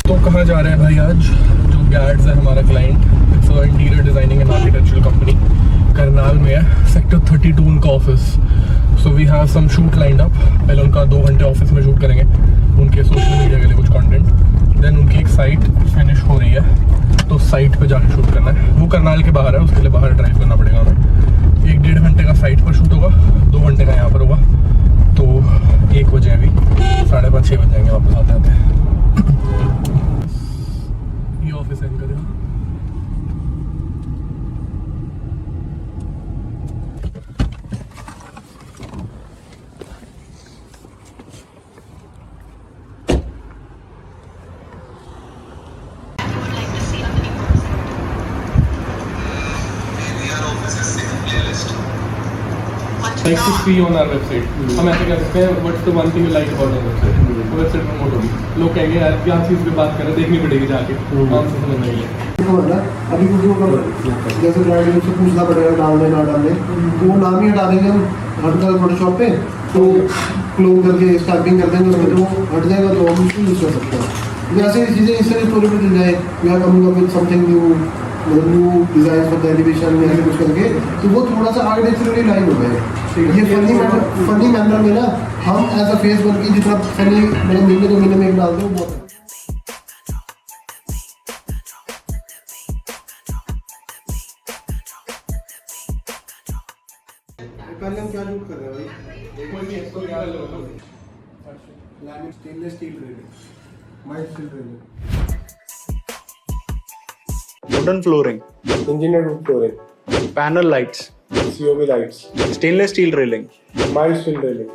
तो कहाँ जा रहे हैं भाई आज? जो गैड्स है हमारा client, it's a interior designing and architectural company, Karnal में है, सेक्टर 32 उनका ऑफिस। So we have some shoot lined up. पहले उनका 2 घंटे ऑफिस में शूट करेंगे उनके सोशल मीडिया के लिए कुछ कंटेंट, देन उनकी एक साइट फिनिश हो रही है तो साइट पे जाके शूट करना है। वो करनाल के बाहर है, उसके लिए बाहर ड्राइव करना पड़ेगा हमें। 1-1.5 घंटे का साइट पर शूट होगा, 2 घंटे का यहाँ पर होगा। तो 1 बजे अभी 5:30-6 बज जाएंगे वापस आते आते। ये ऑफिस है इनका, देखो। Like to see on our website. हम ऐसे कह सकते हैं, what's the one thing you like about our website? तो वेबसाइट प्रमोट होगी, लोग कहेंगे यार क्या चीज़ पे बात कर रहे हैं, देखनी पड़ेगी जाके, कौन सा समझ नहीं है। अभी कुछ जैसे क्लाइंट से पूछना पड़ेगा डाल दे ना डाल दे, तो वो नाम ही हटा देंगे हम हटकर फोटोशॉप पे, तो क्लोन करके स्टार्टिंग कर देंगे उसमें, तो वो हट जाएगा तो हम उसको यूज़ कर सकते हैं। जैसे चीज़ें इस तरह स्टोरी पर चल जाए, या coming up with something new, मतलब new design for the elevation में ऐसे कुछ करके, तो वो थोड़ा सा आर्किटेक्चरली लाइन हो गए। ये फनी मैनर में ना हम एज अ फेस बन के जितना फनी मतलब महीने 2 महीने में एक डाल दो बहुत। पहले हम क्या शूट कर रहे हैं भाई? कोई भी इसको क्या लोग laminate stainless steel railing, mild steel railing, wooden flooring, engineered wood flooring, panel lights, COB lights, stainless steel railing, mild steel railing.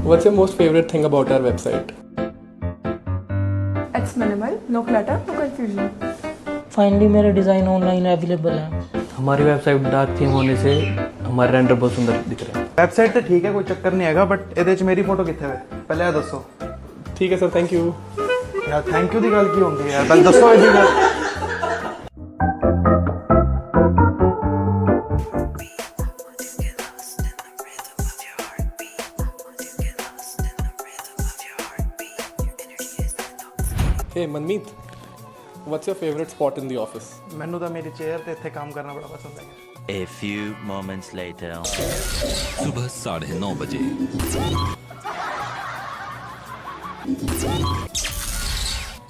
What's your most favorite thing about our website? It's minimal, no clutter, no confusion. Finally मेरे design online available हैं। हमारी website dark theme होने से हमारे render बहुत सुंदर दिख रहे हैं। वेबसाइट तो ठीक है, कोई चक्कर नहीं आएगा, बट ਇਹਦੇ ਚ मेरी फोटो कितने है पहले ये दसो। ठीक है सर, थैंक यू। यार थैंक यू दी गल की होंगी यार, पहले दसो ਇਹਦੀ ਗੱਲ। Hey Manmeet, what's your favorite spot in the office? ਮੈਨੂੰ ਤਾਂ ਮੇਰੀ ਚੇਅਰ ਤੇ ਇੱਥੇ ਕੰਮ ਕਰਨਾ ਬੜਾ पसंद है। A few moments later. सुबह 9:30 बजे।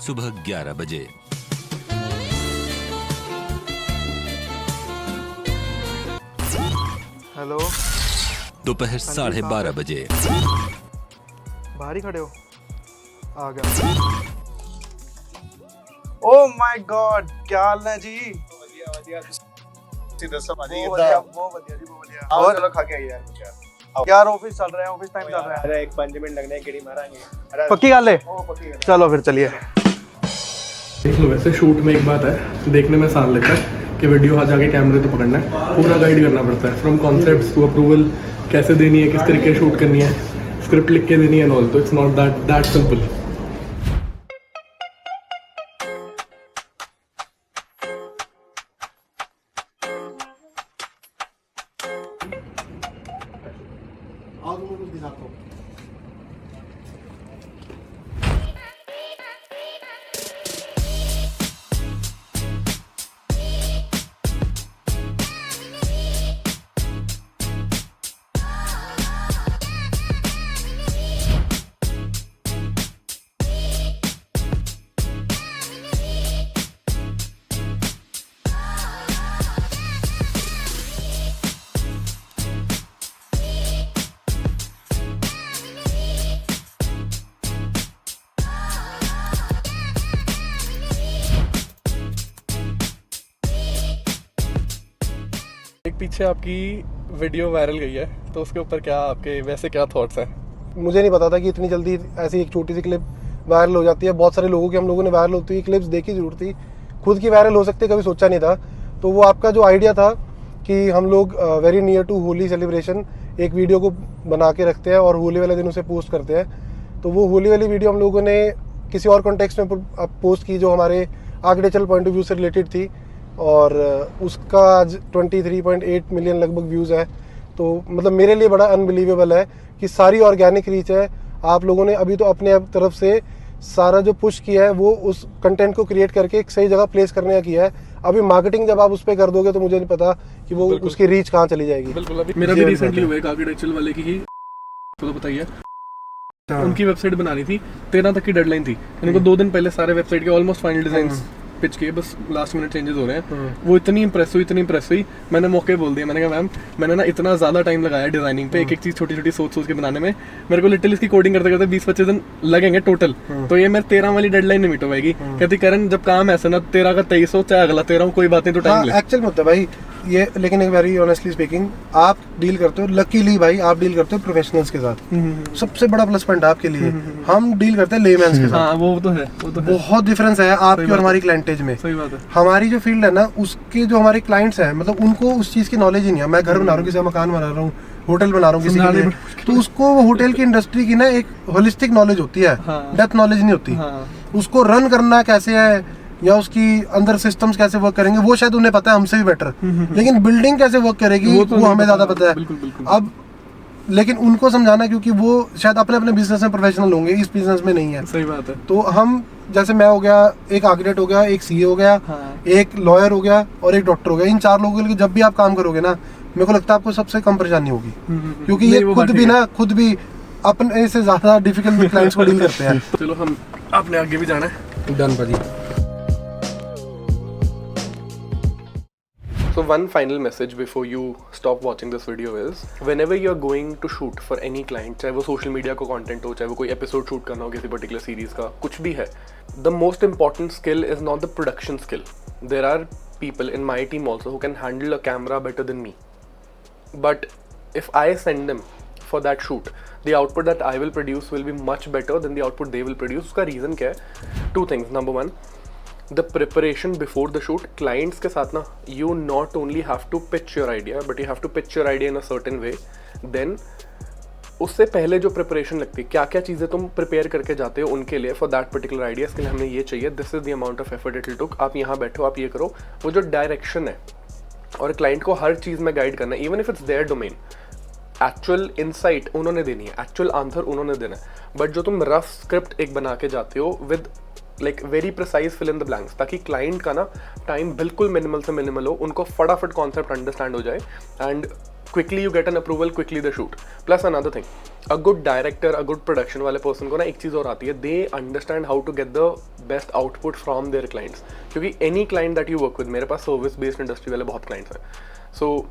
सुबह 11 बजे। हेलो, दोपहर 12:30 बजे। बाहर ही खड़े हो? आ गया। ओ माय गॉड, क्या हाल है जी? और खा के यार यार ऑफिस चल रहा है, ऑफिस टाइम चल रहा है। अरे एक 5 मिनट लगने गेड़ी मारेंगे। पक्की गल है? चलो फिर चलिए। देख लो, वैसे शूट में एक बात है, देखने में आसान लगता है कि वीडियो हाथ जाके कैमरे तो पकड़ना है, पूरा गाइड करना पड़ता है फ्रॉम कॉन्सेप्ट्स टू अप्रूवल, कैसे देनी है, किस तरीके शूट करनी है, स्क्रिप्ट लिख के देनी है एंड ऑल। तो इट्स नॉट दैट सिंपल। आओ तुमको कुछ दिखाता हूँ। एक पीछे आपकी वीडियो वायरल गई है, तो उसके ऊपर क्या आपके वैसे क्या थॉट्स हैं? मुझे नहीं पता था कि इतनी जल्दी ऐसी एक छोटी सी क्लिप वायरल हो जाती है। बहुत सारे लोगों की हम लोगों ने वायरल होती हुई क्लिप्स देखी जरूर थी, खुद की वायरल हो सकती है कभी सोचा नहीं था। तो वो आपका जो आइडिया था कि हम लोग very near to Holi celebration एक वीडियो को बना के रखते हैं और होली वाले दिन उसे पोस्ट करते हैं, तो वो होली वाली वीडियो हम लोगों ने किसी और कॉन्टेक्स्ट में पोस्ट की जो हमारे आर्किटेक्चरल पॉइंट ऑफ व्यू से रिलेटेड थी, और उसका आज 23.8 मिलियन लगभग व्यूज़ है। तो मतलब मेरे लिए बड़ा अनबिलीवेबल है कि सारी ऑर्गेनिक रीच है। आप लोगों ने अभी तो अपने तरफ से सारा जो पुश किया है वो उस कंटेंट को क्रिएट करके एक सही जगह प्लेस करने का किया है। अभी मार्केटिंग जब आप उस पर कर दोगे तो मुझे नहीं पता कि वो उसकी रीच कहाँ चली जाएगी। बिल्कुल, अभी मेरा भी रिसेंटली हुआ एक आर्किटेक्चरल वाले की ही, तो बताइए, उनकी वेबसाइट बनानी थी, 13 तक की डेडलाइन थी। इनको 2 दिन पहले सारे वेबसाइट के ऑलमोस्ट फाइनल डिजाइन्स पिच किए, बस लास्ट मिनट चेंजेस हो रहे हैं। वो इतनी इंप्रेस हुई, मैंने मौके बोल दिया, मैंने कहा मैम मैंने ना इतना ज़्यादा टाइम लगाया डिजाइनिंग पे, एक चीज़ छोटी छोटी सोच के बनाने में, मेरे को लिटरली इसकी कोडिंग करते करते 20-25 दिन लगेंगे टोटल, तो ये मेरे 13 वाली डेडलाइन नहीं मीट हो पाएगी। कहती करण जब काम ऐसा ना 13 का 23 हो, चाहे अगला 13 हो, कोई बात नहीं, तो टाइम ले। एक्चुअल में होता है भाई ये, लेकिन एक वेरी ऑनेस्टली स्पीकिंग, आप डील करते हो, लकीली भाई आप डील करते हो प्रोफेशनल्स के साथ, सबसे बड़ा प्लस पॉइंट आपके लिए। हम डील करते हैं लेमैन्स के साथ। हाँ, वो तो है, बहुत डिफरेंस है आपकी और हमारी क्लाइंटेज में। सही बात है। हमारी जो फील्ड है ना, उसके जो हमारे क्लाइंट्स हैं, मतलब उनको उस चीज़ की नॉलेज ही नहीं है। मैं घर बना रहा हूँ, किसी का मकान बना रहा हूँ, होटल बना रहा हूँ किसी के लिए, तो उसको होटल की इंडस्ट्री की ना एक होलिस्टिक नॉलेज होती है, डेप्थ नॉलेज नहीं होती। उसको रन करना कैसे है या उसकी अंदर सिस्टम्स कैसे वर्क करेंगे वो शायद उन्हें पता है हमसे भी बेटर, लेकिन बिल्डिंग कैसे वर्क करेगी वो हमें ज़्यादा पता है। अब लेकिन उनको समझाना, क्योंकि वो शायद अपने अपने बिजनेस में प्रोफेशनल होंगे, इस बिजनेस में नहीं है। सही बात है। तो हम जैसे मैं हो गया, एक आर्किटेक्ट हो गया, एक सीए हो गया, एक लॉयर हो गया और एक डॉक्टर हो गया। इन 4 लोगों के लिए जब भी आप काम करोगे ना, मेरे को लगता है आपको सबसे कम परेशानी होगी, क्योंकि ये खुद भी अपने से ज्यादा डिफिकल्ट क्लाइंट्स को डील करते हैं। चलो हम अपने आगे भी जाना है। डन भाजी। So one final message before you stop watching this video is, whenever you are going to shoot for any client, चाहे वो सोशल मीडिया को कंटेंट हो, चाहे वो कोई एपिसोड शूट करना हो किसी पर्टिकुलर सीरीज का, कुछ भी है, the most important skill is not the production skill. There are people in my team also who can handle a camera better than me, but if I send them for that shoot, the output that I will produce will be much better than the output they will produce. उसका reason क्या है? 2 things. Number 1, the preparation before the shoot. Clients के साथ ना, you not only have to pitch your idea, but you have to pitch your idea in a certain way. Then उससे पहले जो preparation लगती है, क्या क्या चीज़ें तुम प्रिपेयर करके जाते हो उनके लिए, फॉर दैट पर्टिकुलर आइडिया, इसके लिए हमें ये चाहिए, this is the amount of effort it will took, आप यहाँ बैठो, आप ये करो, वो जो डायरेक्शन है, और क्लाइंट को हर चीज़ में गाइड करना है, even if it's there domain. Actual insight उन्होंने देनी है, एक्चुअल आंसर उन्होंने देना है, बट जो तुम रफ स्क्रिप्ट एक बना के जाते हो with like very precise fill in the blanks, ताकि क्लाइंट का ना टाइम बिल्कुल मिनिमल से मिनिमल हो, उनको फटाफट कॉन्सेप्ट अंडरस्टैंड हो जाए, and quickly you get an approval, quickly the shoot. Plus another thing, a good director, a good production वाले पर्सन को ना एक चीज़ और आती है, they understand how to get the best output from their clients, क्योंकि any client that you work with, मेरे पास सर्विस बेस्ड इंडस्ट्री वाले बहुत क्लाइंट्स हैं, सो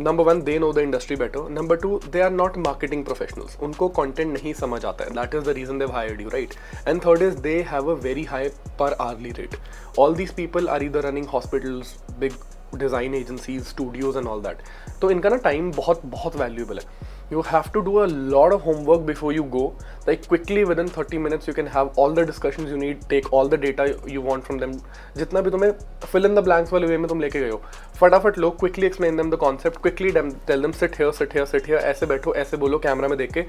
Number 1, they know the industry better. Number 2, they are not marketing professionals. उनको content नहीं समझ आता है. That is the reason they've hired you, right? And third is they have a very high per hourly rate. All these people are either running hospitals, big design agencies, studios and all that. तो इनका ना time बहुत valuable है. You have to do a lot of homework before you go. Like quickly within 30 minutes you can have all the discussions you need, take all the data you want from them. जितना भी तुम्हें fill in the blanks वाले way में तुम लेके गए हो, फटाफट लो, quickly explain them the concept, quickly tell them sit here, sit here, sit here, ऐसे बैठो, ऐसे बोलो कैमरा में देख के.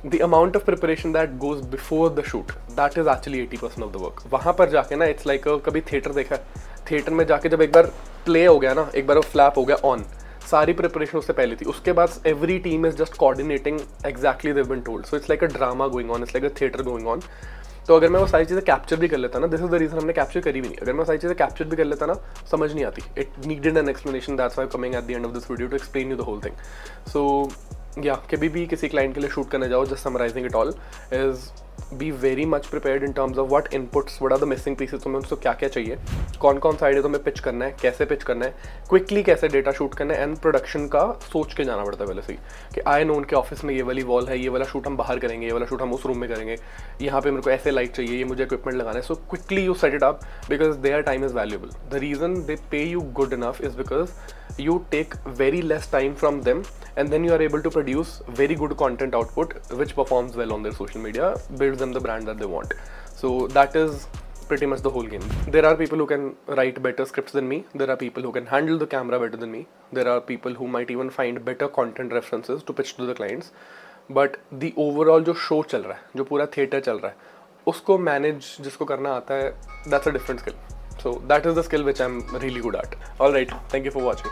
The amount of preparation that goes before the shoot, that is actually 80% of the work. वहाँ पर जाके ना it's like कभी थिएटर देखा है, थिएटर में जाके जब एक बार प्ले हो गया ना, एक बार वो फ्लैप हो गया ऑन, सारी प्रिपरेशन उससे पहले थी, उसके बाद every team is just coordinating exactly they've been told, so it's like a drama going on, it's like a theatre going on. तो अगर मैं वो सारी चीज़ें कैप्चर भी कर लेता ना, दिस इज द रीजन हमने कैप्चर करी भी नहीं, अगर मैं सारी चीज़ें कैप्चर भी कर लेता ना, समझ नहीं आती. It needed an explanation, that's why coming at the end of this video to explain you the whole thing. So या कभी भी किसी क्लाइंट के लिए शूट करने जाओ, just summarising it all is be very much prepared in terms of what inputs, what are the missing pieces, तुम्हें उसको क्या क्या चाहिए, कौन कौन सा आइडिया तुम्हें पिच करना है, कैसे पिच करना है, क्विकली कैसे डेटा शूट करना है, एंड प्रोडक्शन का सोच के जाना पड़ता है पहले से ही कि आई नो उनके ऑफिस में ये वाली वॉल है, ये वाला शूट हम बाहर करेंगे, ये वाला शूट हम उस रूम में करेंगे, यहाँ पे मेरे को ऐसे लाइट चाहिए, ये मुझे इक्विपमेंट लगाना है. So quickly you set it up because their time is valuable. The reason they pay you good enough is because you take very less time from them and then you are able to produce very good content output which performs well on their social media, builds them the brand that they want. So that is pretty much the whole game. There are people who can write better scripts than me, there are people who can handle the camera better than me, there are people who might even find better content references to pitch to the clients, but the overall जो show चल रहा है, जो पूरा theater चल रहा है, उसको manage जिसको करना आता है, that's a different skill. So that is the skill which I'm really good at. All right, thank you for watching.